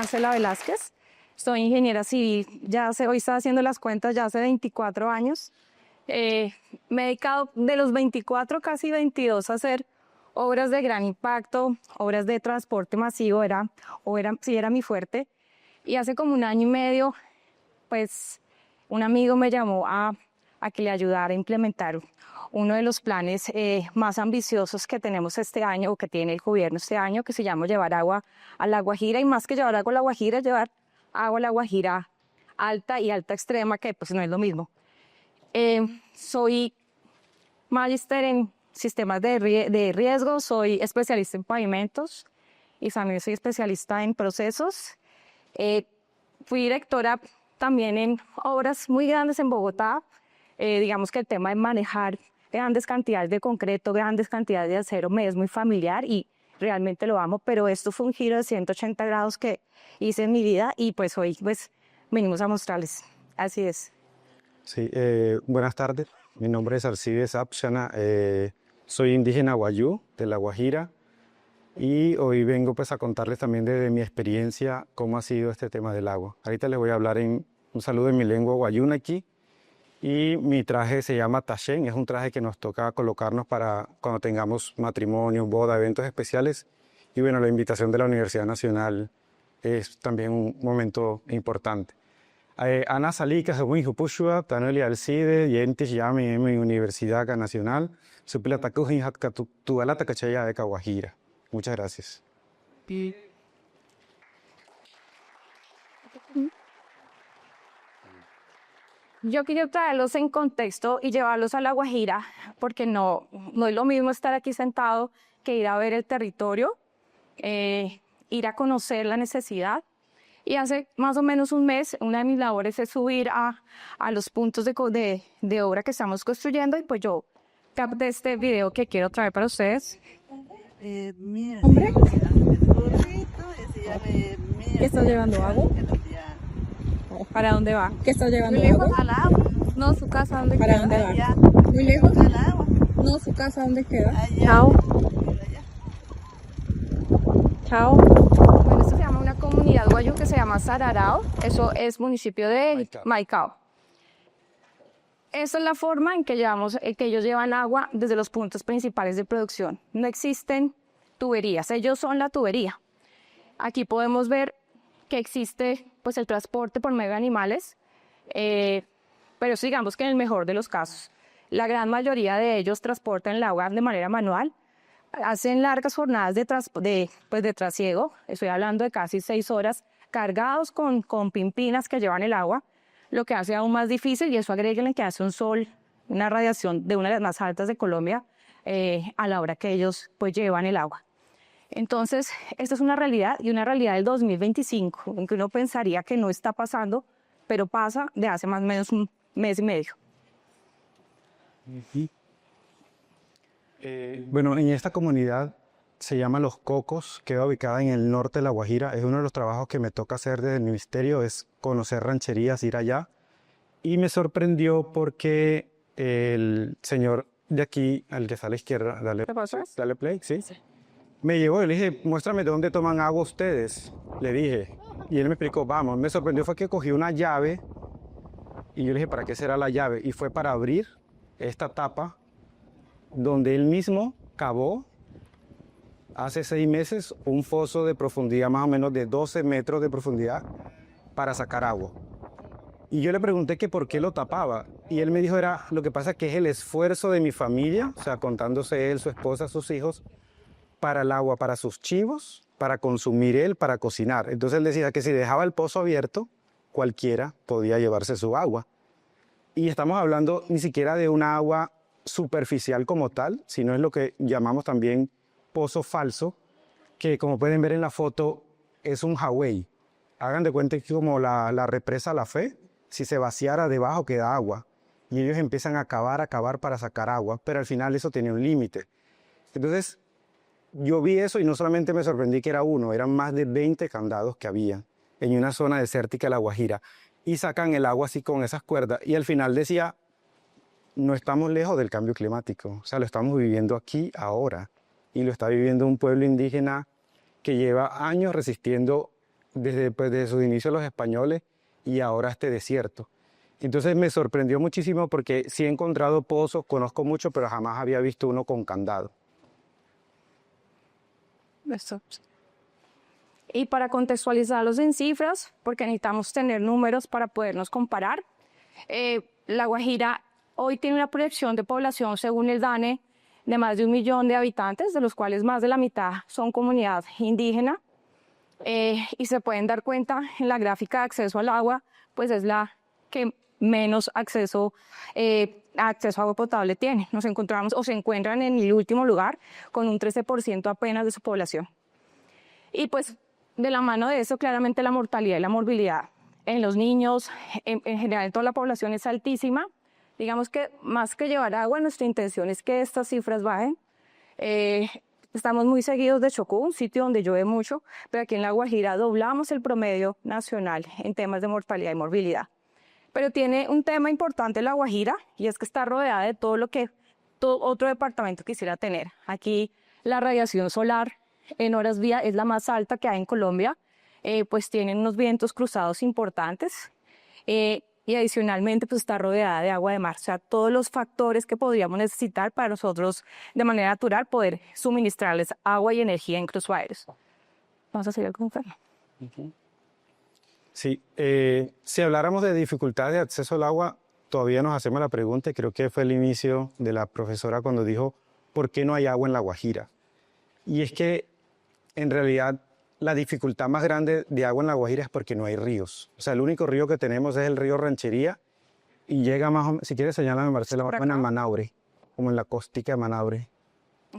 Marcela Velázquez, soy ingeniera civil, hoy estaba haciendo las cuentas ya hace 24 años. Me he dedicado de los 24, casi 22, a hacer obras de gran impacto, obras de transporte masivo, sí era mi fuerte. Y hace como un año y medio, pues un amigo me llamó a que le ayudara a implementar uno de los planes más ambiciosos que tenemos este año, o que tiene el gobierno este año, que se llama llevar agua a La Guajira, y más que llevar agua a La Guajira, es llevar agua a La Guajira alta y alta extrema, que pues no es lo mismo. Soy magíster en sistemas de riesgo, soy especialista en pavimentos y también soy especialista en procesos. Fui directora también en obras muy grandes en Bogotá. Digamos que el tema de manejar grandes cantidades de concreto, grandes cantidades de acero me es muy familiar y realmente lo amo, pero esto fue un giro de 180 grados que hice en mi vida y pues hoy pues venimos a mostrarles. Así es. Sí, buenas tardes. Mi nombre es Arcides Apshana. Soy indígena Wayú de La Guajira y hoy vengo pues a contarles también de mi experiencia cómo ha sido este tema del agua. Ahorita les voy a hablar un saludo en mi lengua Wayúna aquí. Y mi traje se llama Tachen, es un traje que nos toca colocarnos para cuando tengamos matrimonio, boda, eventos especiales. Y bueno, la invitación de la Universidad Nacional es también un momento importante. Ana Salika, según Jupushua, Tanoli Alcide, Yentish Yami, en Universidad Nacional, Suplatakuhin Hatkatualata Cachaya de Caguajira. Muchas gracias. Yo quiero traerlos en contexto y llevarlos a La Guajira, porque no es lo mismo estar aquí sentado que ir a ver el territorio, ir a conocer la necesidad. Y hace más o menos un mes, una de mis labores es subir a los puntos de obra que estamos construyendo, y pues yo capté este video que quiero traer para ustedes. ¿Hombre? ¿Qué estás llevando, agua? ¿Para dónde va? ¿Qué estás llevando? Muy lejos. ¿Agua? No, su casa, ¿dónde ¿Para queda? dónde va? ¿Muy lejos? No, su casa, ¿dónde queda? Chao. Chao. Bueno, esto se llama una comunidad guayú que se llama Sararao. Eso es municipio de Maicao. Esa es la forma en que ellos llevan agua desde los puntos principales de producción. No existen tuberías, ellos son la tubería. Aquí podemos ver que existe pues el transporte por medio de animales, pero digamos que en el mejor de los casos. La gran mayoría de ellos transportan el agua de manera manual, hacen largas jornadas de trasiego, estoy hablando de casi 6 horas, cargados con pimpinas que llevan el agua, lo que hace aún más difícil, y eso agréguenle que hace un sol, una radiación de una de las más altas de Colombia, a la hora que ellos pues llevan el agua. Entonces, esta es una realidad, y una realidad del 2025, en que uno pensaría que no está pasando, pero pasa de hace más o menos un mes y medio. Bueno, en esta comunidad se llama Los Cocos, queda ubicada en el norte de La Guajira. Es uno de los trabajos que me toca hacer desde el ministerio, es conocer rancherías, ir allá. Y me sorprendió porque el señor de aquí, al que está a la izquierda, dale play, ¿sí? Sí. Me llevó y le dije, muéstrame de dónde toman agua ustedes, le dije. Y él me explicó, vamos. Me sorprendió fue que cogí una llave y yo le dije, ¿para qué será la llave? Y fue para abrir esta tapa donde él mismo cavó hace 6 meses un foso de profundidad más o menos de 12 metros de profundidad para sacar agua. Y yo le pregunté que por qué lo tapaba. Y él me dijo, lo que pasa es que es el esfuerzo de mi familia, o sea, contándose él, su esposa, sus hijos, para el agua, para sus chivos, para consumir él, para cocinar. Entonces él decía que si dejaba el pozo abierto, cualquiera podía llevarse su agua. Y estamos hablando ni siquiera de una agua superficial como tal, sino es lo que llamamos también pozo falso, que como pueden ver en la foto es un Hawái. Hagan de cuenta que como la represa La Fe, si se vaciara debajo queda agua. Y ellos empiezan a cavar para sacar agua, pero al final eso tenía un límite. Entonces, yo vi eso y no solamente me sorprendí que era uno, eran más de 20 candados que había en una zona desértica de La Guajira. Y sacan el agua así con esas cuerdas. Y al final decía, no estamos lejos del cambio climático. O sea, lo estamos viviendo aquí, ahora. Y lo está viviendo un pueblo indígena que lleva años resistiendo desde sus inicios los españoles y ahora este desierto. Entonces me sorprendió muchísimo porque sí he encontrado pozos, conozco mucho, pero jamás había visto uno con candado. Esto. Y para contextualizarlos en cifras, porque necesitamos tener números para podernos comparar, La Guajira hoy tiene una proyección de población, según el DANE, de más de 1 millón de habitantes, de los cuales más de la mitad son comunidad indígena. Y se pueden dar cuenta en la gráfica de acceso al agua, pues es la que menos acceso a agua potable tiene. Nos encontramos o se encuentran en el último lugar con un 13% apenas de su población. Y pues de la mano de eso, claramente la mortalidad y la morbilidad en los niños, en general en toda la población es altísima. Digamos que más que llevar agua, nuestra intención es que estas cifras bajen. Estamos muy seguidos de Chocó, un sitio donde llueve mucho, pero aquí en La Guajira doblamos el promedio nacional en temas de mortalidad y morbilidad. Pero tiene un tema importante La Guajira, y es que está rodeada de todo lo que todo otro departamento quisiera tener. Aquí la radiación solar en horas día es la más alta que hay en Colombia, pues tienen unos vientos cruzados importantes, y adicionalmente pues está rodeada de agua de mar. O sea, todos los factores que podríamos necesitar para nosotros de manera natural poder suministrarles agua y energía en cruzaderos. Vamos a seguir con Fernando. Sí, si habláramos de dificultades de acceso al agua, todavía nos hacemos la pregunta, y creo que fue el inicio de la profesora cuando dijo, ¿por qué no hay agua en La Guajira? Y es que, en realidad, la dificultad más grande de agua en La Guajira es porque no hay ríos. O sea, el único río que tenemos es el río Ranchería, y llega más o menos, si quieres señálame, Marcela, más o menos en Manaure, como en la costica de Manaure.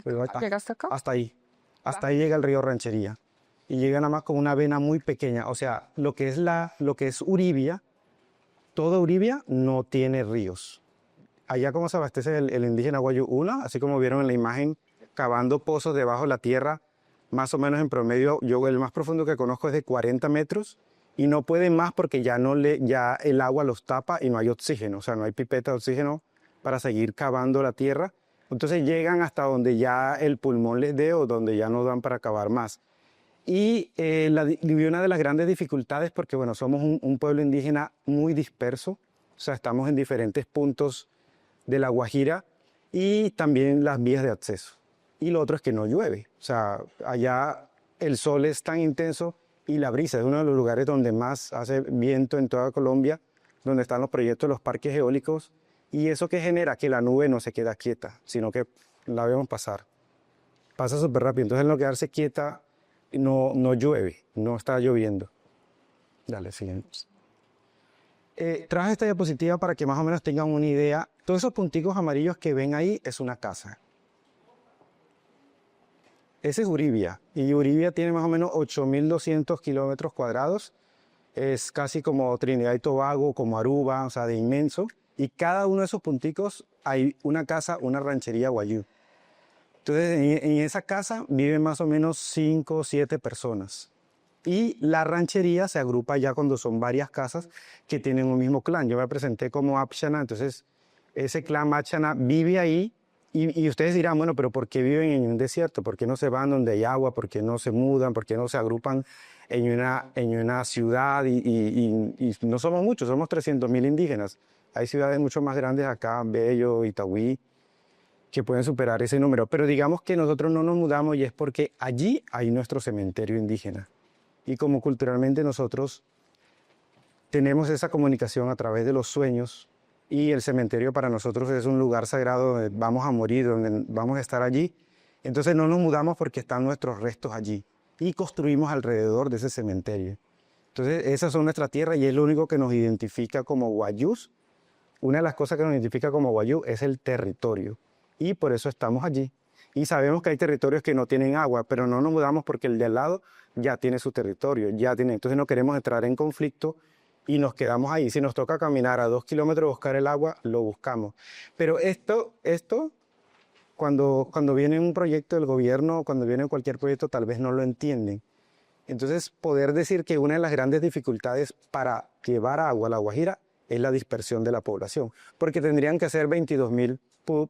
¿Llega hasta acá? Hasta ahí. Hasta ahí llega el río Ranchería. Y llega nada más con una vena muy pequeña. O sea, lo que es Uribia, toda Uribia no tiene ríos. Allá como se abastece el indígena Guayú Una, así como vieron en la imagen, cavando pozos debajo de la tierra, más o menos en promedio, yo el más profundo que conozco es de 40 metros, y no pueden más porque ya el agua los tapa y no hay oxígeno, o sea, no hay pipeta de oxígeno para seguir cavando la tierra. Entonces llegan hasta donde ya el pulmón les dé o donde ya no dan para cavar más. Y una de las grandes dificultades, porque bueno, somos un pueblo indígena muy disperso, o sea, estamos en diferentes puntos de La Guajira, y también las vías de acceso. Y lo otro es que no llueve, o sea, allá el sol es tan intenso y la brisa es uno de los lugares donde más hace viento en toda Colombia, donde están los proyectos de los parques eólicos, y eso que genera que la nube no se queda quieta, sino que la vemos pasar. Pasa súper rápido, entonces en lo quedarse quieta, no llueve, no está lloviendo. Dale, siguiente. Traje esta diapositiva para que más o menos tengan una idea. Todos esos punticos amarillos que ven ahí es una casa. Ese es Uribia, y Uribia tiene más o menos 8.200 kilómetros cuadrados. Es casi como Trinidad y Tobago, como Aruba, o sea, de inmenso. Y cada uno de esos punticos hay una casa, una ranchería guayú. Entonces, en esa casa viven más o menos 5 o 7 personas. Y la ranchería se agrupa ya cuando son varias casas que tienen un mismo clan. Yo me presenté como Apshana, entonces ese clan Apshana vive ahí. Y ustedes dirán, bueno, pero ¿por qué viven en un desierto? ¿Por qué no se van donde hay agua? ¿Por qué no se mudan? ¿Por qué no se agrupan en una ciudad? Y no somos muchos, somos 300.000 indígenas. Hay ciudades mucho más grandes acá, Bello, Itagüí, que pueden superar ese número. Pero digamos que nosotros no nos mudamos, y es porque allí hay nuestro cementerio indígena. Y como culturalmente nosotros tenemos esa comunicación a través de los sueños, y el cementerio para nosotros es un lugar sagrado donde vamos a morir, donde vamos a estar allí. Entonces no nos mudamos porque están nuestros restos allí, y construimos alrededor de ese cementerio. Entonces esas son nuestra tierra, y es lo único que nos identifica como guayús. Una de las cosas que nos identifica como guayú es el territorio, y por eso estamos allí. Y sabemos que hay territorios que no tienen agua, pero no nos mudamos porque el de al lado ya tiene su territorio, entonces no queremos entrar en conflicto y nos quedamos ahí. Si nos toca caminar a 2 kilómetros a buscar el agua, lo buscamos. Pero esto cuando viene un proyecto del gobierno, cuando viene cualquier proyecto, tal vez no lo entienden. Entonces, poder decir que una de las grandes dificultades para llevar agua a La Guajira es la dispersión de la población, porque tendrían que hacer 22.000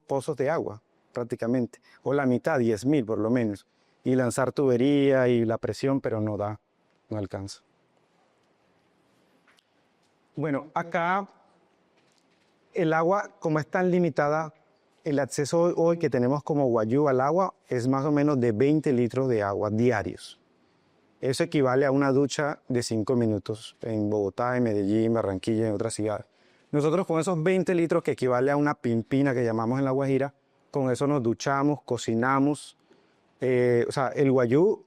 pozos de agua, prácticamente, o la mitad, 10.000 por lo menos, y lanzar tubería y la presión, pero no alcanza. Bueno, acá el agua, como es tan limitada, el acceso hoy que tenemos como Guayú al agua es más o menos de 20 litros de agua diarios. Eso equivale a una ducha de 5 minutos en Bogotá, en Medellín, Barranquilla, en otras ciudades. Nosotros con esos 20 litros que equivale a una pimpina que llamamos en La Guajira, con eso nos duchamos, cocinamos. O sea, el Guayú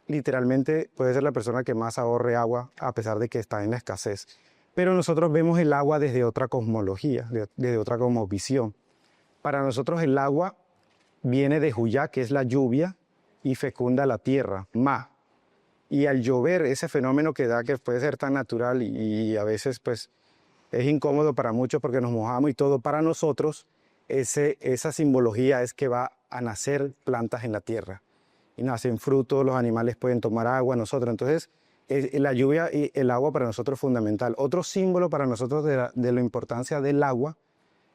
literalmente puede ser la persona que más ahorre agua a pesar de que está en la escasez. Pero nosotros vemos el agua desde otra cosmología, desde otra cosmovisión. Para nosotros el agua viene de Juyá, que es la lluvia, y fecunda la tierra, Ma. Y al llover, ese fenómeno que da, que puede ser tan natural y a veces pues es incómodo para muchos porque nos mojamos y todo, para nosotros esa simbología es que va a nacer plantas en la tierra. Y nacen frutos, los animales pueden tomar agua, nosotros. Entonces, la lluvia y el agua para nosotros es fundamental. Otro símbolo para nosotros de la importancia del agua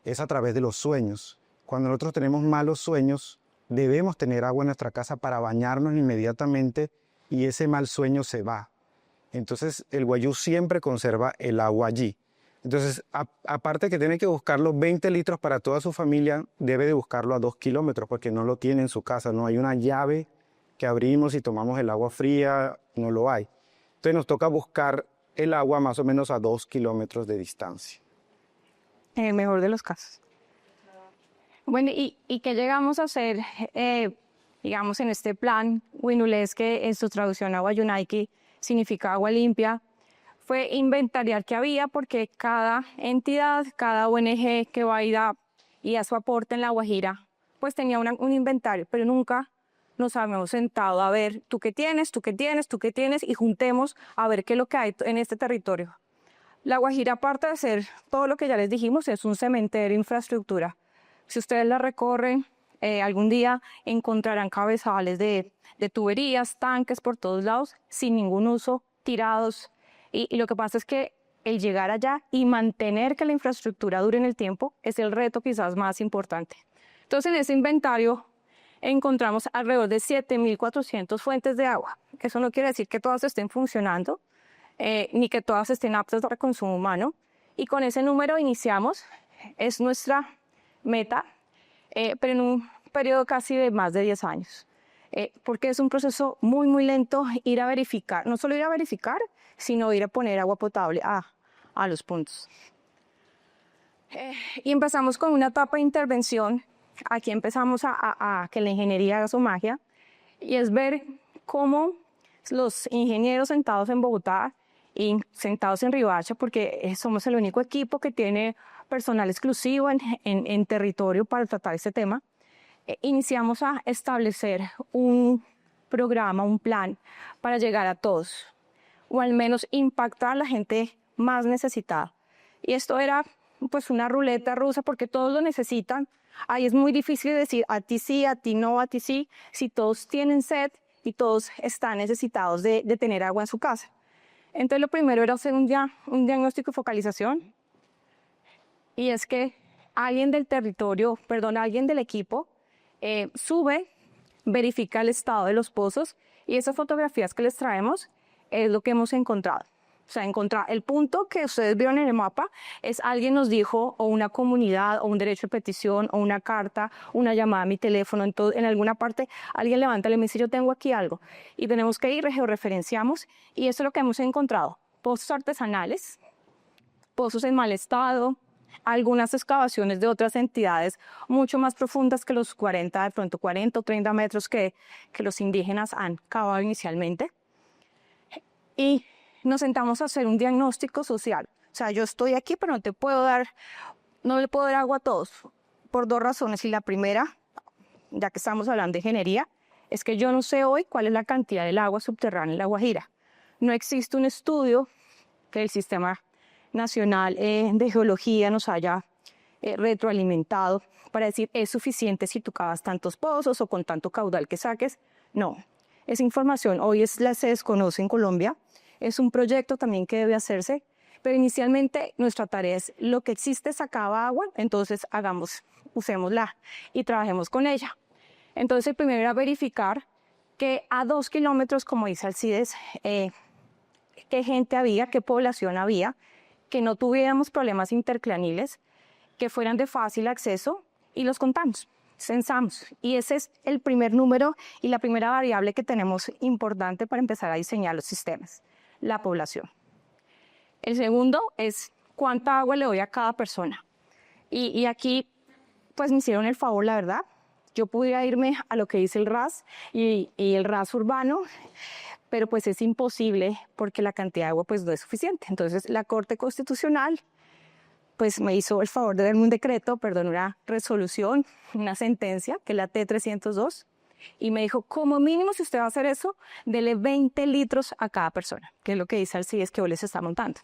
es a través de los sueños. Cuando nosotros tenemos malos sueños, debemos tener agua en nuestra casa para bañarnos inmediatamente y ese mal sueño se va. Entonces, el Guayú siempre conserva el agua allí. Entonces, aparte que tiene que buscar los 20 litros para toda su familia, debe de buscarlo a 2 kilómetros porque no lo tiene en su casa. No hay una llave que abrimos y tomamos el agua fría, no lo hay. Entonces, nos toca buscar el agua más o menos a 2 kilómetros de distancia. En el mejor de los casos. Bueno, ¿y qué llegamos a hacer, digamos, en este plan Winaulés, que en su traducción a Wayuunaiki significa agua limpia? Fue inventariar qué había, porque cada entidad, cada ONG que va y a su aporte en La Guajira, pues tenía un inventario, pero nunca nos habíamos sentado a ver tú qué tienes, tú qué tienes, tú qué tienes, y juntemos a ver qué es lo que hay en este territorio. La Guajira, aparte de ser todo lo que ya les dijimos, es un cementerio, infraestructura. Si ustedes la recorren, algún día encontrarán cabezales de tuberías, tanques por todos lados, sin ningún uso, tirados. Y lo que pasa es que el llegar allá y mantener que la infraestructura dure en el tiempo es el reto quizás más importante. Entonces, en ese inventario encontramos alrededor de 7.400 fuentes de agua. Eso no quiere decir que todas estén funcionando, ni que todas estén aptas para consumo humano. Y con ese número iniciamos, es nuestra meta, pero en un periodo casi de más de 10 años. Porque es un proceso muy, muy lento ir a verificar, no solo ir a verificar, sino ir a poner agua potable a los puntos. Y empezamos con una etapa de intervención. Aquí empezamos a que la ingeniería haga su magia, y es ver cómo los ingenieros sentados en Bogotá y sentados en Riohacha, porque somos el único equipo que tiene personal exclusivo en territorio para tratar este tema, iniciamos a establecer un programa, un plan para llegar a todos, o al menos impactar a la gente más necesitada. Y esto era pues una ruleta rusa porque todos lo necesitan. Ahí es muy difícil decir a ti sí, a ti no, a ti sí, si todos tienen sed y todos están necesitados de tener agua en su casa. Entonces lo primero era hacer un diagnóstico y focalización, y es que alguien del territorio, perdón, alguien del equipo sube, verifica el estado de los pozos, y esas fotografías que les traemos es lo que hemos encontrado. O sea, encontrar el punto que ustedes vieron en el mapa es alguien nos dijo, o una comunidad, o un derecho de petición, o una carta, una llamada a mi teléfono, en alguna parte alguien levanta y me dice yo tengo aquí algo, y tenemos que ir, georreferenciamos, y eso es lo que hemos encontrado: pozos artesanales, pozos en mal estado, algunas excavaciones de otras entidades mucho más profundas que los 40, de pronto 40 o 30 metros que los indígenas han cavado inicialmente. Y nos sentamos a hacer un diagnóstico social. O sea, yo estoy aquí, pero no le puedo dar agua a todos, por dos razones. Y la primera, ya que estamos hablando de ingeniería, es que yo no sé hoy cuál es la cantidad del agua subterránea en La Guajira. No existe un estudio que el Sistema Nacional de Geología nos haya retroalimentado para decir es suficiente si tú cavas tantos pozos o con tanto caudal que saques. No, esa información hoy se desconoce en Colombia. Es un proyecto también que debe hacerse, pero inicialmente nuestra tarea es lo que existe, sacaba agua, entonces usémosla y trabajemos con ella. Entonces el primero era verificar que a 2 kilómetros, como dice Alcides, qué gente había, qué población había, que no tuviéramos problemas intercraniles, que fueran de fácil acceso y los contamos, censamos. Y ese es el primer número y la primera variable que tenemos importante para empezar a diseñar los sistemas, la población. El segundo es cuánta agua le doy a cada persona. Y aquí pues me hicieron el favor, la verdad. Yo pudiera irme a lo que dice el RAS y el RAS urbano, pero pues es imposible porque la cantidad de agua pues no es suficiente. Entonces la Corte Constitucional pues me hizo el favor de darme un decreto, perdón, una resolución, una sentencia, que es la T-302, y me dijo, como mínimo, si usted va a hacer eso, dele 20 litros a cada persona, que es lo que dice el CIES que hoy les está montando.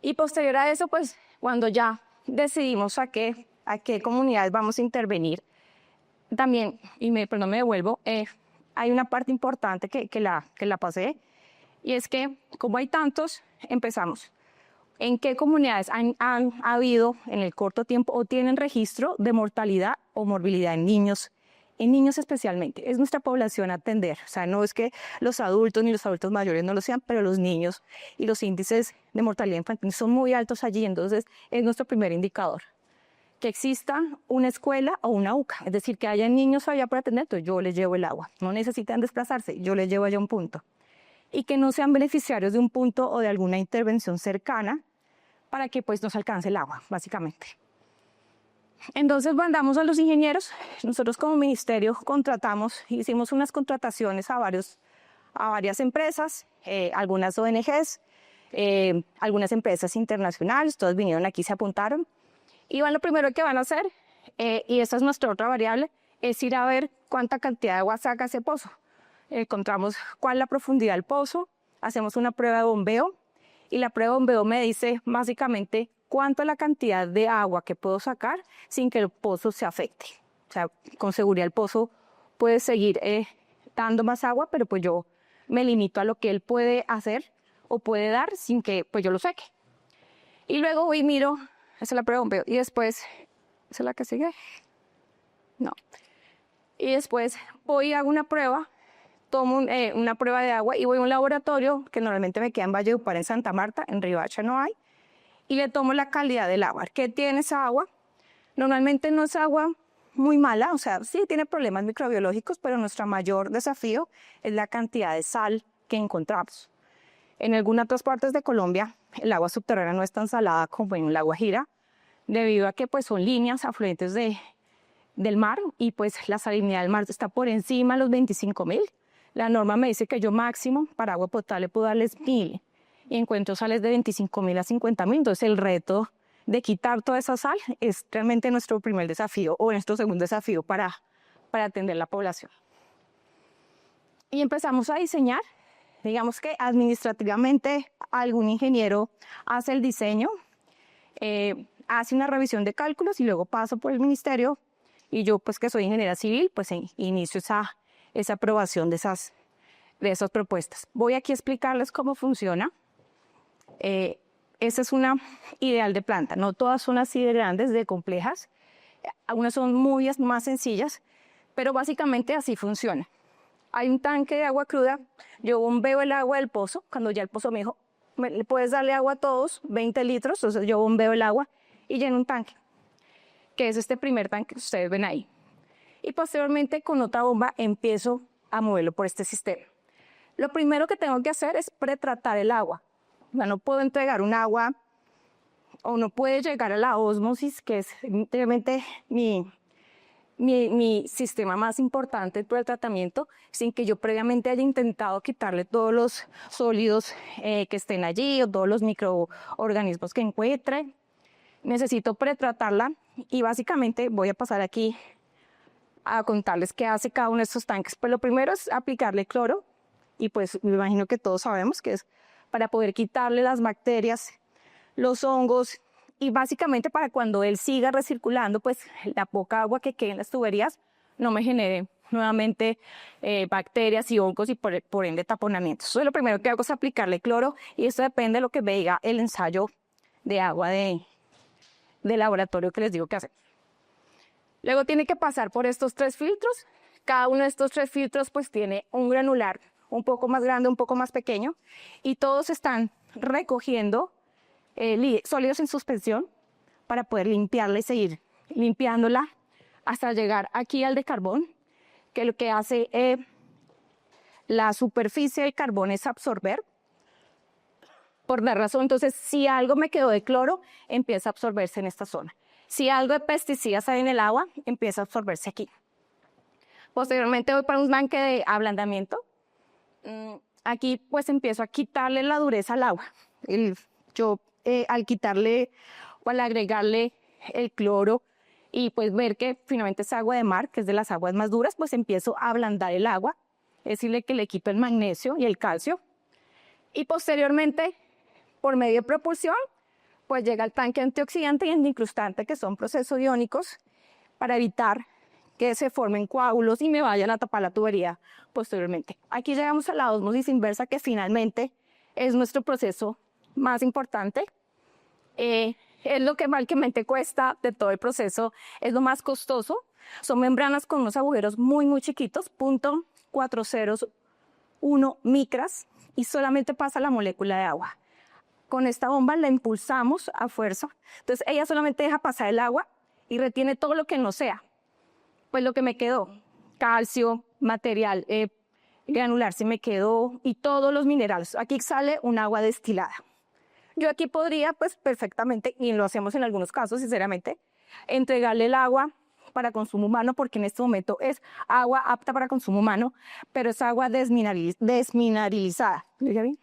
Y posterior a eso, pues, cuando ya decidimos a qué comunidades vamos a intervenir, también, perdón, me devuelvo, hay una parte importante que la pasé, y es que, como hay tantos, empezamos. ¿En qué comunidades han habido en el corto tiempo o tienen registro de mortalidad o morbilidad en niños especialmente? Es nuestra población a atender. O sea, no es que los adultos ni los adultos mayores no lo sean, pero los niños y los índices de mortalidad infantil son muy altos allí, entonces es nuestro primer indicador. Que exista una escuela o una UCA, es decir, que haya niños allá para atender, entonces yo les llevo el agua. No necesitan desplazarse, yo les llevo allá un punto. Y que no sean beneficiarios de un punto o de alguna intervención cercana para que pues nos alcance el agua, básicamente. Entonces mandamos a los ingenieros, nosotros como ministerio hicimos unas contrataciones a varias empresas, algunas ONGs, algunas empresas internacionales, todos vinieron aquí, se apuntaron, y lo primero que van a hacer, y esa es nuestra otra variable, es ir a ver cuánta cantidad de agua saca ese pozo. Encontramos cuál es la profundidad del pozo, hacemos una prueba de bombeo y la prueba de bombeo me dice básicamente cuánto es la cantidad de agua que puedo sacar sin que el pozo se afecte. O sea, con seguridad el pozo puede seguir dando más agua, pero pues yo me limito a lo que él puede hacer o puede dar sin que pues yo lo seque. Y luego voy y miro, esa es la prueba de bombeo, y después, ¿esa es la que sigue? No. Y después voy y hago una prueba, tomo una prueba de agua y voy a un laboratorio que normalmente me queda en Valledupar, en Santa Marta, en Riohacha no hay, y le tomo la calidad del agua. ¿Qué tiene esa agua? Normalmente no es agua muy mala, o sea, sí tiene problemas microbiológicos, pero nuestro mayor desafío es la cantidad de sal que encontramos. En algunas otras partes de Colombia, el agua subterránea no es tan salada como en La Guajira, debido a que pues, son líneas afluentes del mar y pues la salinidad del mar está por encima de los 25.000. La norma me dice que yo máximo para agua potable puedo darles 1.000 y encuentro sales de 25.000 a 50.000. Entonces el reto de quitar toda esa sal es realmente nuestro primer desafío o nuestro segundo desafío para atender la población. Y empezamos a diseñar, digamos que administrativamente algún ingeniero hace el diseño, hace una revisión de cálculos y luego paso por el ministerio y yo pues que soy ingeniera civil pues inicio esa aprobación de esas propuestas. Voy aquí a explicarles cómo funciona. Esta es una ideal de planta. No todas son así de grandes, de complejas. Algunas son muy más sencillas, pero básicamente así funciona. Hay un tanque de agua cruda. Yo bombeo el agua del pozo. Cuando ya el pozo me dijo, ¿le puedes darle agua a todos? 20 litros. Entonces yo bombeo el agua y lleno un tanque, que es este primer tanque que ustedes ven ahí. Y posteriormente con otra bomba empiezo a moverlo por este sistema. Lo primero que tengo que hacer es pretratar el agua. O sea, no puedo entregar un agua o no puede llegar a la ósmosis, que es realmente mi sistema más importante para el tratamiento, sin que yo previamente haya intentado quitarle todos los sólidos que estén allí o todos los microorganismos que encuentre. Necesito pretratarla y básicamente voy a pasar aquí a contarles qué hace cada uno de estos tanques. Pues lo primero es aplicarle cloro y pues me imagino que todos sabemos que es para poder quitarle las bacterias, los hongos y básicamente para cuando él siga recirculando pues la poca agua que quede en las tuberías no me genere nuevamente bacterias y hongos y por ende taponamientos. Entonces lo primero que hago es aplicarle cloro y esto depende de lo que me diga el ensayo de agua de laboratorio que les digo que hacer. Luego tiene que pasar por estos 3 filtros. Cada uno de estos 3 filtros pues tiene un granular, un poco más grande, un poco más pequeño, y todos están recogiendo sólidos en suspensión para poder limpiarla y seguir limpiándola hasta llegar aquí al de carbón, que lo que hace la superficie del carbón es absorber. Por la razón, entonces, si algo me quedó de cloro, empieza a absorberse en esta zona. Si algo de pesticidas hay en el agua, empieza a absorberse aquí. Posteriormente voy para un tanque de ablandamiento. Aquí pues empiezo a quitarle la dureza al agua. Al quitarle o al agregarle el cloro y pues ver que finalmente es agua de mar, que es de las aguas más duras, pues empiezo a ablandar el agua, es decirle que le quito el magnesio y el calcio. Y posteriormente, por medio de propulsión, pues llega el tanque antioxidante y antiincrustante, que son procesos iónicos, para evitar que se formen coágulos y me vayan a tapar la tubería posteriormente. Aquí llegamos a la ósmosis inversa, que finalmente es nuestro proceso más importante. Es lo que realmente cuesta de todo el proceso, es lo más costoso. Son membranas con unos agujeros muy, muy chiquitos, 0.401 micras, y solamente pasa la molécula de agua. Con esta bomba la impulsamos a fuerza, entonces ella solamente deja pasar el agua y retiene todo lo que no sea. Pues lo que me quedó, calcio, material granular se me quedó y todos los minerales. Aquí sale un agua destilada. Yo aquí podría, pues perfectamente, y lo hacemos en algunos casos, sinceramente, entregarle el agua para consumo humano, porque en este momento es agua apta para consumo humano, pero es agua desmineralizada. ¿Lo bien?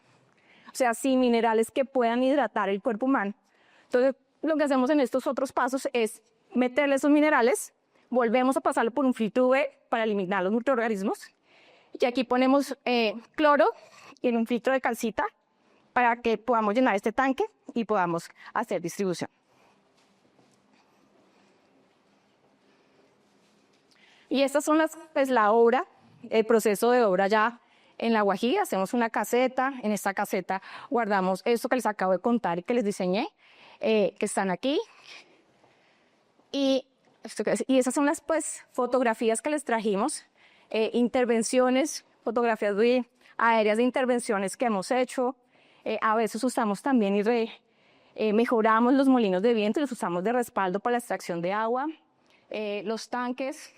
O sea, sin minerales que puedan hidratar el cuerpo humano. Entonces, lo que hacemos en estos otros pasos es meterle esos minerales, volvemos a pasarlo por un filtro UV para eliminar los microorganismos, y aquí ponemos cloro en un filtro de calcita para que podamos llenar este tanque y podamos hacer distribución. Y estas son la obra, el proceso de obra ya en La Guajira. Hacemos una caseta, en esta caseta guardamos esto que les acabo de contar y que les diseñé, que están aquí. Y esas son las fotografías que les trajimos, intervenciones, fotografías aéreas de intervenciones que hemos hecho. A veces usamos también y mejoramos los molinos de viento y los usamos de respaldo para la extracción de agua, los tanques.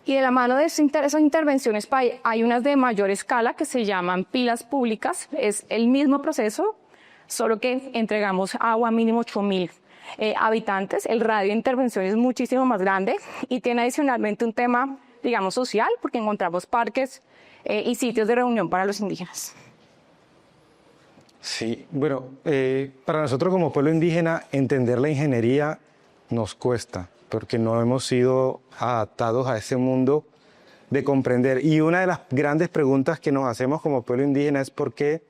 Y de la mano de esas intervenciones hay unas de mayor escala que se llaman pilas públicas. Es el mismo proceso, solo que entregamos agua mínimo 8.000 habitantes. El radio de intervención es muchísimo más grande y tiene adicionalmente un tema, digamos, social, porque encontramos parques y sitios de reunión para los indígenas. Sí, bueno, para nosotros como pueblo indígena entender la ingeniería nos cuesta, porque no hemos sido adaptados a ese mundo de comprender. Y una de las grandes preguntas que nos hacemos como pueblo indígena es por qué,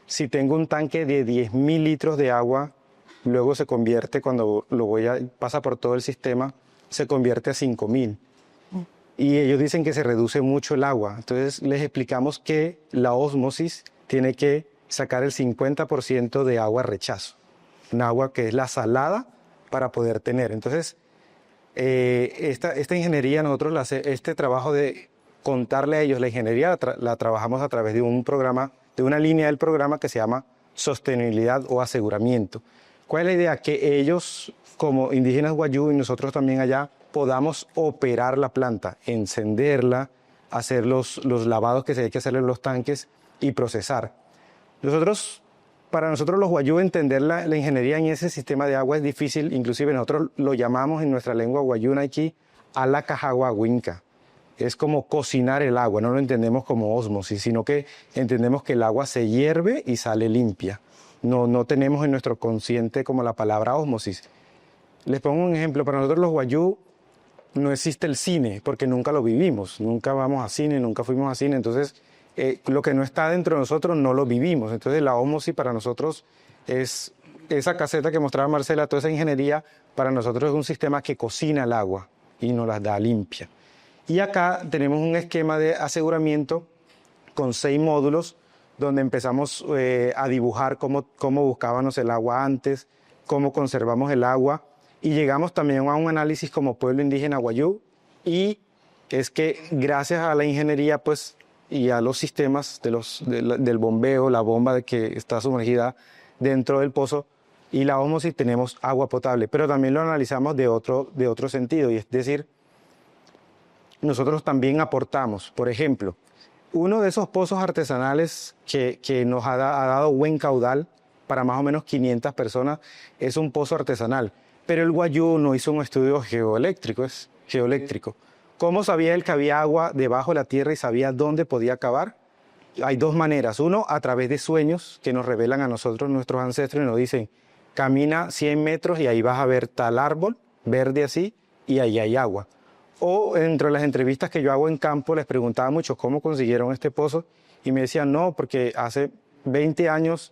si tengo un tanque de 10.000 litros de agua, luego se convierte, cuando pasa por todo el sistema, se convierte a 5.000. Y ellos dicen que se reduce mucho el agua. Entonces les explicamos que la ósmosis tiene que sacar el 50% de agua rechazo, un agua que es la salada para poder tener. Entonces, esta ingeniería, nosotros este trabajo de contarle a ellos la ingeniería la trabajamos a través de un programa, de una línea del programa que se llama sostenibilidad o aseguramiento. ¿Cuál es la idea? Que ellos, como indígenas wayú y nosotros también allá, podamos operar la planta, encenderla, hacer los lavados que se hay que hacerle en los tanques y procesar. Para nosotros los wayú, entender la ingeniería en ese sistema de agua es difícil. Inclusive nosotros lo llamamos en nuestra lengua wayú aquí ala cajaguahuinca. Es como cocinar el agua, no lo entendemos como ósmosis, sino que entendemos que el agua se hierve y sale limpia. No tenemos en nuestro consciente como la palabra ósmosis. Les pongo un ejemplo. Para nosotros los wayú no existe el cine porque nunca lo vivimos. Nunca vamos a cine, nunca fuimos a cine. Entonces, lo que no está dentro de nosotros no lo vivimos. Entonces, la ósmosis para nosotros es esa caseta que mostraba Marcela, toda esa ingeniería, para nosotros es un sistema que cocina el agua y nos la da limpia. Y acá tenemos un esquema de aseguramiento con 6 módulos donde empezamos a dibujar cómo buscábamos el agua antes, cómo conservamos el agua, y llegamos también a un análisis como pueblo indígena wayú, y es que gracias a la ingeniería pues y a los sistemas del bombeo, la bomba que está sumergida dentro del pozo, y la ósmosis tenemos agua potable. Pero también lo analizamos de otro sentido, y es decir, nosotros también aportamos, por ejemplo, uno de esos pozos artesanales que nos ha dado buen caudal para más o menos 500 personas es un pozo artesanal. Pero el Wayuu no hizo un estudio geoeléctrico. ¿Cómo sabía él que había agua debajo de la tierra y sabía dónde podía cavar? Hay dos maneras. Uno, a través de sueños que nos revelan a nosotros nuestros ancestros y nos dicen, camina 100 metros y ahí vas a ver tal árbol verde así y ahí hay agua. O entre las entrevistas que yo hago en campo les preguntaba mucho cómo consiguieron este pozo y me decían, no, porque hace 20 años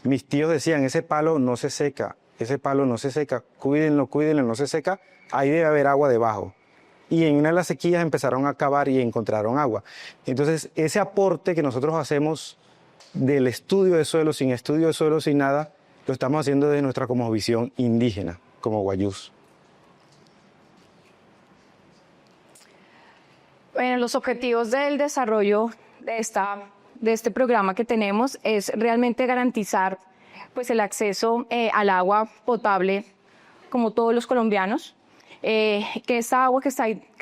mis tíos decían, ese palo no se seca, cuídenlo, no se seca, ahí debe haber agua debajo. Y en una de las sequías empezaron a cavar y encontraron agua. Entonces, ese aporte que nosotros hacemos del estudio de suelo, sin nada, lo estamos haciendo desde nuestra cosmovisión indígena, como Wayús. Bueno, los objetivos del desarrollo de este programa que tenemos es realmente garantizar pues, el acceso al agua potable como todos los colombianos, que esa agua que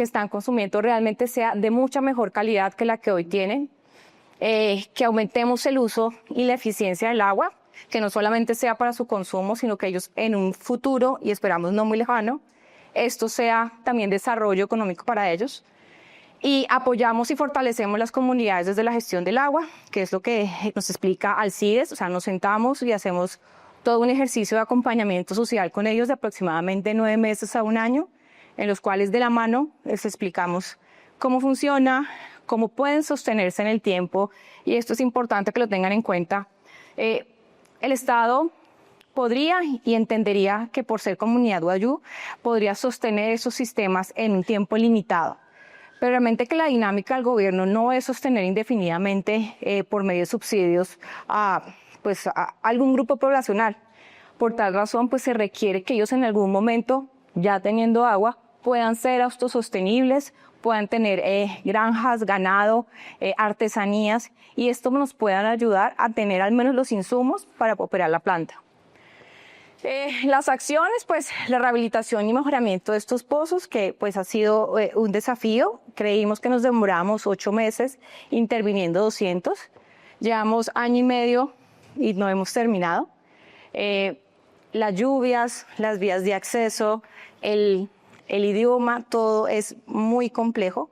están consumiendo realmente sea de mucha mejor calidad que la que hoy tienen, que aumentemos el uso y la eficiencia del agua, que no solamente sea para su consumo, sino que ellos en un futuro, y esperamos no muy lejano, esto sea también desarrollo económico para ellos. Y apoyamos y fortalecemos las comunidades desde la gestión del agua, que es lo que nos explica Alcides, o sea, nos sentamos y hacemos todo un ejercicio de acompañamiento social con ellos de aproximadamente 9 meses a 1 año, en los cuales de la mano les explicamos cómo funciona, cómo pueden sostenerse en el tiempo, y esto es importante que lo tengan en cuenta. El Estado podría y entendería que por ser comunidad Wayuu podría sostener esos sistemas en un tiempo limitado. Pero realmente que la dinámica del gobierno no es sostener indefinidamente por medio de subsidios a algún grupo poblacional. Por tal razón, pues se requiere que ellos en algún momento, ya teniendo agua, puedan ser autosostenibles, puedan tener granjas, ganado, artesanías, y esto nos puedan ayudar a tener al menos los insumos para operar la planta. Las acciones, pues la rehabilitación y mejoramiento de estos pozos, que pues ha sido un desafío. Creímos que nos demoramos 8 meses interviniendo 200. Llevamos 1 año y medio y no hemos terminado. Las lluvias, las vías de acceso, el idioma, todo es muy complejo.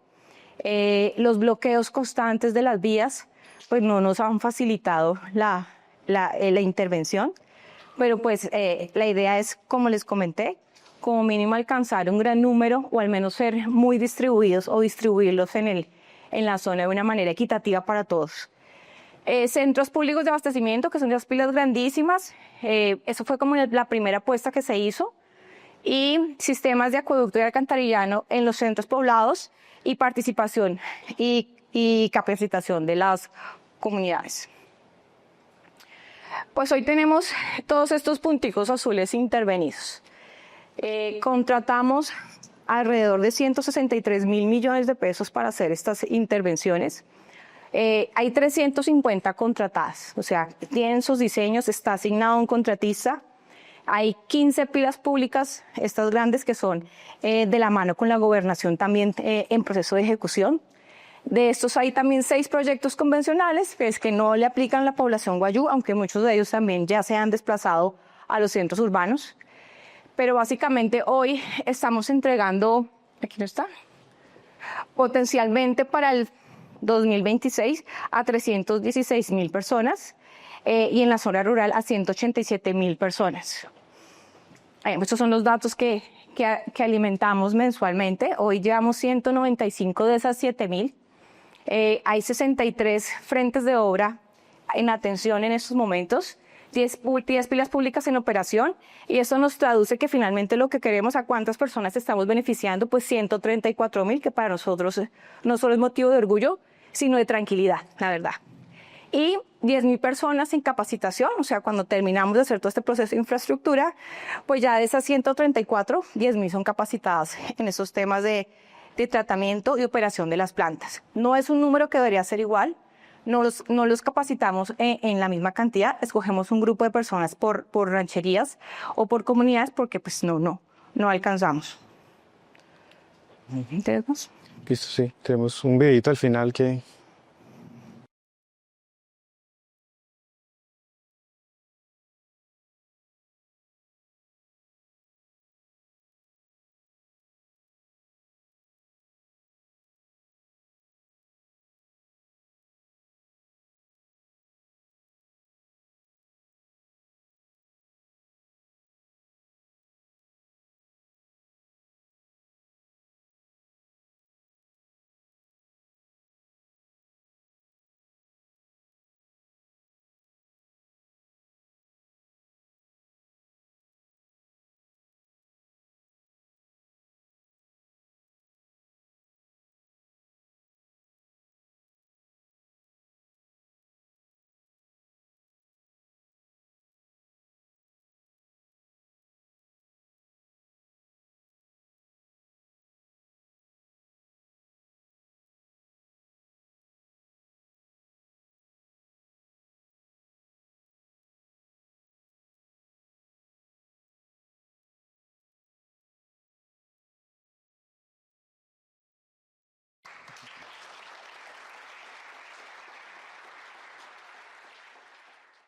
Los bloqueos constantes de las vías, pues no nos han facilitado la intervención. Pero pues la idea es, como les comenté, como mínimo alcanzar un gran número o al menos ser muy distribuidos o distribuirlos en la zona de una manera equitativa para todos. Centros públicos de abastecimiento, que son las pilas grandísimas, eso fue como la primera apuesta que se hizo, y sistemas de acueducto y alcantarillado en los centros poblados y participación y capacitación de las comunidades. Pues hoy tenemos todos estos punticos azules intervenidos. Contratamos alrededor de 163.000 millones de pesos para hacer estas intervenciones. Hay 350 contratadas, o sea, tienen sus diseños, está asignado un contratista. Hay 15 pilas públicas, estas grandes que son de la mano con la gobernación también en proceso de ejecución. De estos hay también 6 proyectos convencionales, que es que no le aplican a la población Wayuu, aunque muchos de ellos también ya se han desplazado a los centros urbanos. Pero básicamente hoy estamos entregando, aquí no está, potencialmente para el 2026 a 316.000 personas y en la zona rural a 187.000 personas. Estos son los datos que alimentamos mensualmente. Hoy llevamos 195 de esas 7.000. Hay 63 frentes de obra en atención en estos momentos, 10 pilas públicas en operación, y eso nos traduce que finalmente lo que queremos, a cuántas personas estamos beneficiando, pues 134.000, que para nosotros no solo es motivo de orgullo, sino de tranquilidad, la verdad. Y 10.000 personas en capacitación, o sea, cuando terminamos de hacer todo este proceso de infraestructura, pues ya de esas 134, 10.000 son capacitadas en esos temas de de tratamiento y operación de las plantas. No es un número que debería ser igual, no los capacitamos en la misma cantidad, escogemos un grupo de personas por rancherías o por comunidades porque pues no alcanzamos. ¿Entendemos? Listo, sí. Tenemos un videito al final que